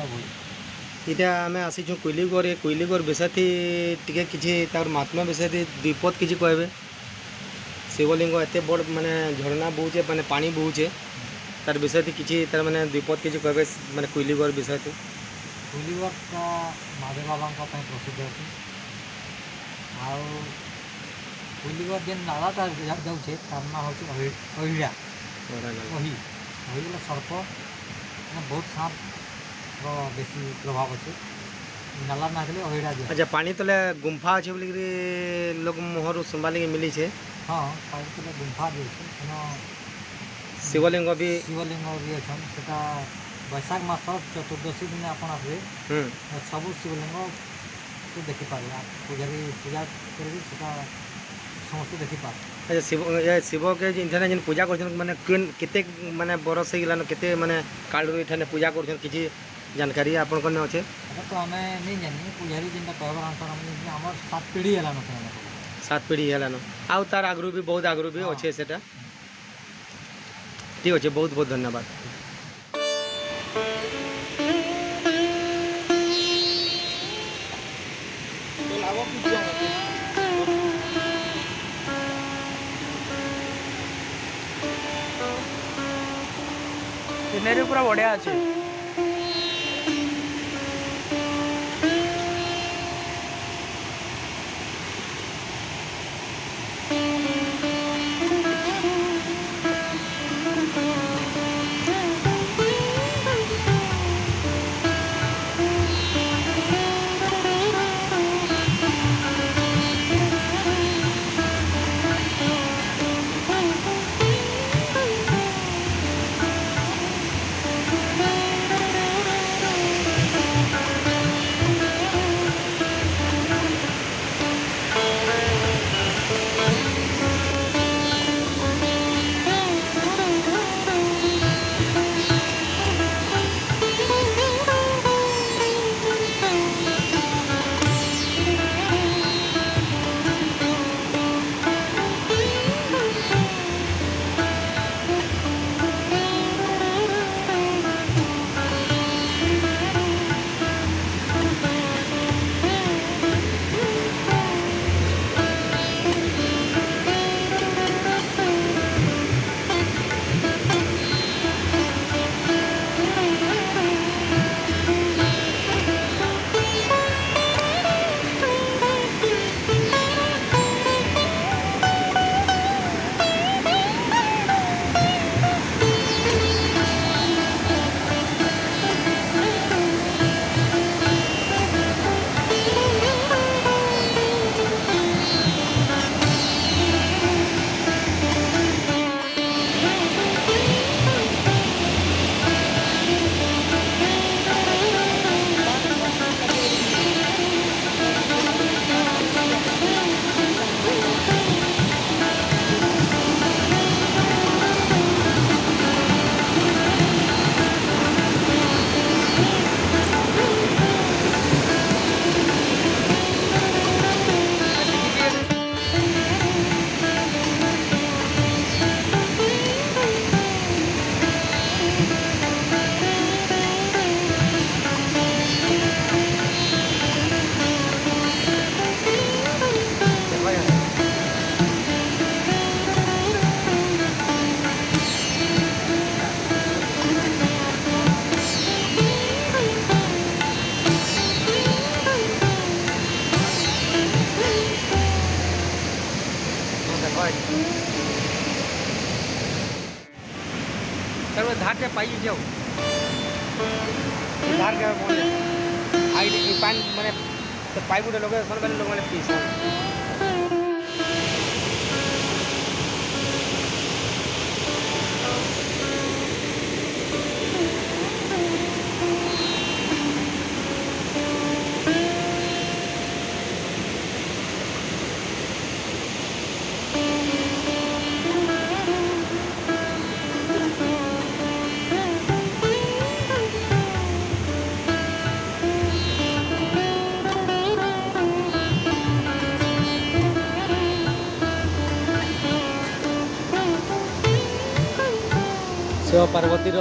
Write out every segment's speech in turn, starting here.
भूल इटा आम आसीचु कोइलीगढ़ ए कोइलीगढ़ विषय टिके किछि तार महात्मा विषय विपद किछि कहबे शिवलिंग एत बड़ माने झरना बहुचे माने पानी बहुचे तार विषय किछि तार माने विपद किछि कहबे माने कोइलीगढ़ विषय कोइलीगढ़ का महादेव बाबा का प्रसिद्ध है आउ कोइलीगढ़ जेन नाला जाऊे तार ना हूँ अहिड़ा अहिड़ा सर्प बहुत सांप बेसी प्रभाव अच्छे नाला ना थे अहिड़ा दिया। अच्छा पानी तले गुम्फा अच्छे बोलिकी लोग मुहर सुनवा लगे मिली है। हाँ पानी तले गुम्फा भी अच्छे शिवलिंग भी अच्छा से बैशाख मास चतुर्दशी दिन आप आसवे सब शिवलिंग को देखिपारे पूजारी पूजा कर समस्त देखिपार। अच्छा शिव के जिन पूजा कर माने केते माने बरस गलान केते माने काल इठाने पूजा कर किछि जानकारी आपन कने अच्छे तो आम नहीं जानी पूजारी जेनटा कहबार आंसर आम 7 पीढ़ी है 7 पीढ़ी है आउ तार आगु भी बहुत आगु भी अच्छे सेटा ठीक अच्छे बहुत बहुत धन्यवाद। सीनेरी पूरा बढ़िया अच्छे धार से पाई जाओ धार के आई पानी माने पाइप गोटे लगे लोग मैंने पीस शिव पार्वती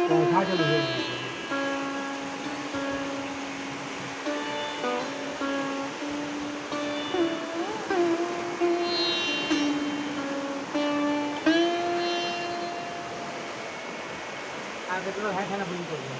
पंखा चल रही है। आगे तो है खाना बुरी कर दिया।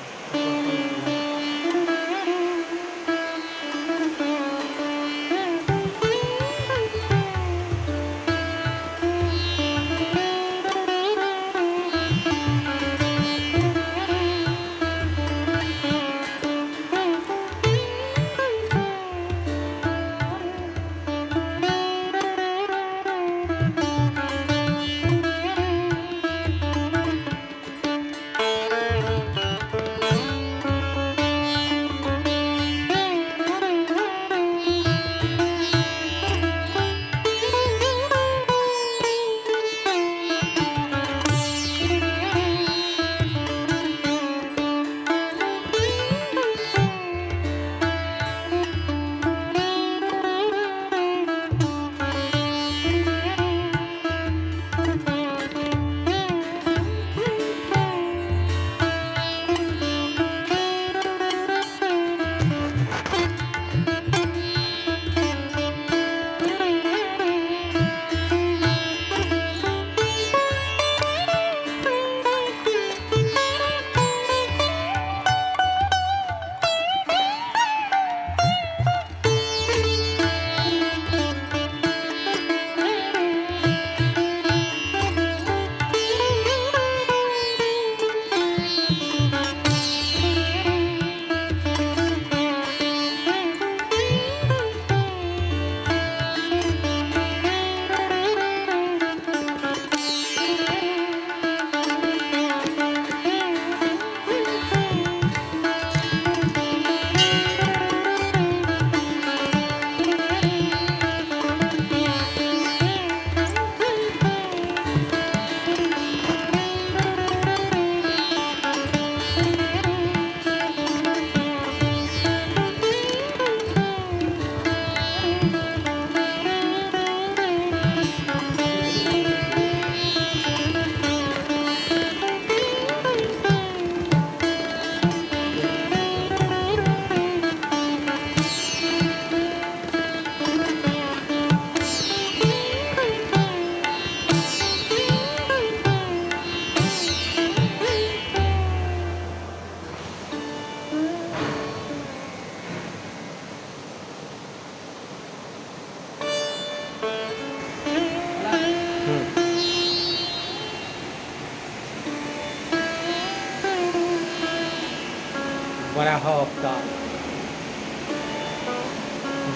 वराह अवतार,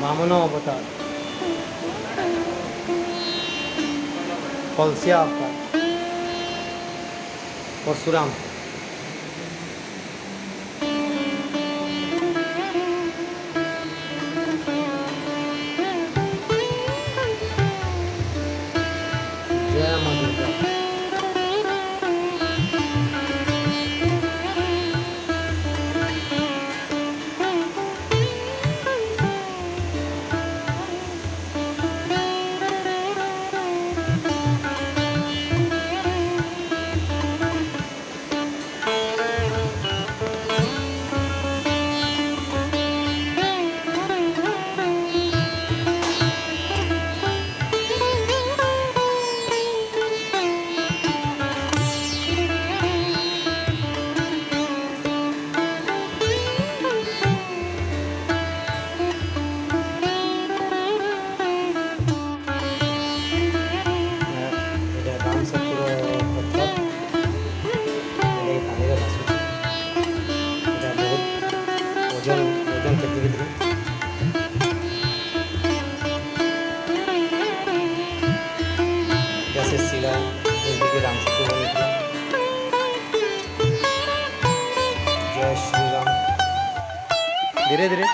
वामन अवतार। कलसिया आपका परशुराम। जय माँ दुर्गा। এটা রাম সেতুর পথর এটা পানিরে ভাসুଛି। এটা বহুত ওজন কেତେ ଭିତରେ এটা ସେ ଶିଳା ଯେମିତିକି ରାମ ସେତୁ ବନେଇଥିଲା। ଜୟ ଶ୍ରୀରାମ। ଧୀରେ ଧୀରେ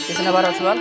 कितने बार सवाल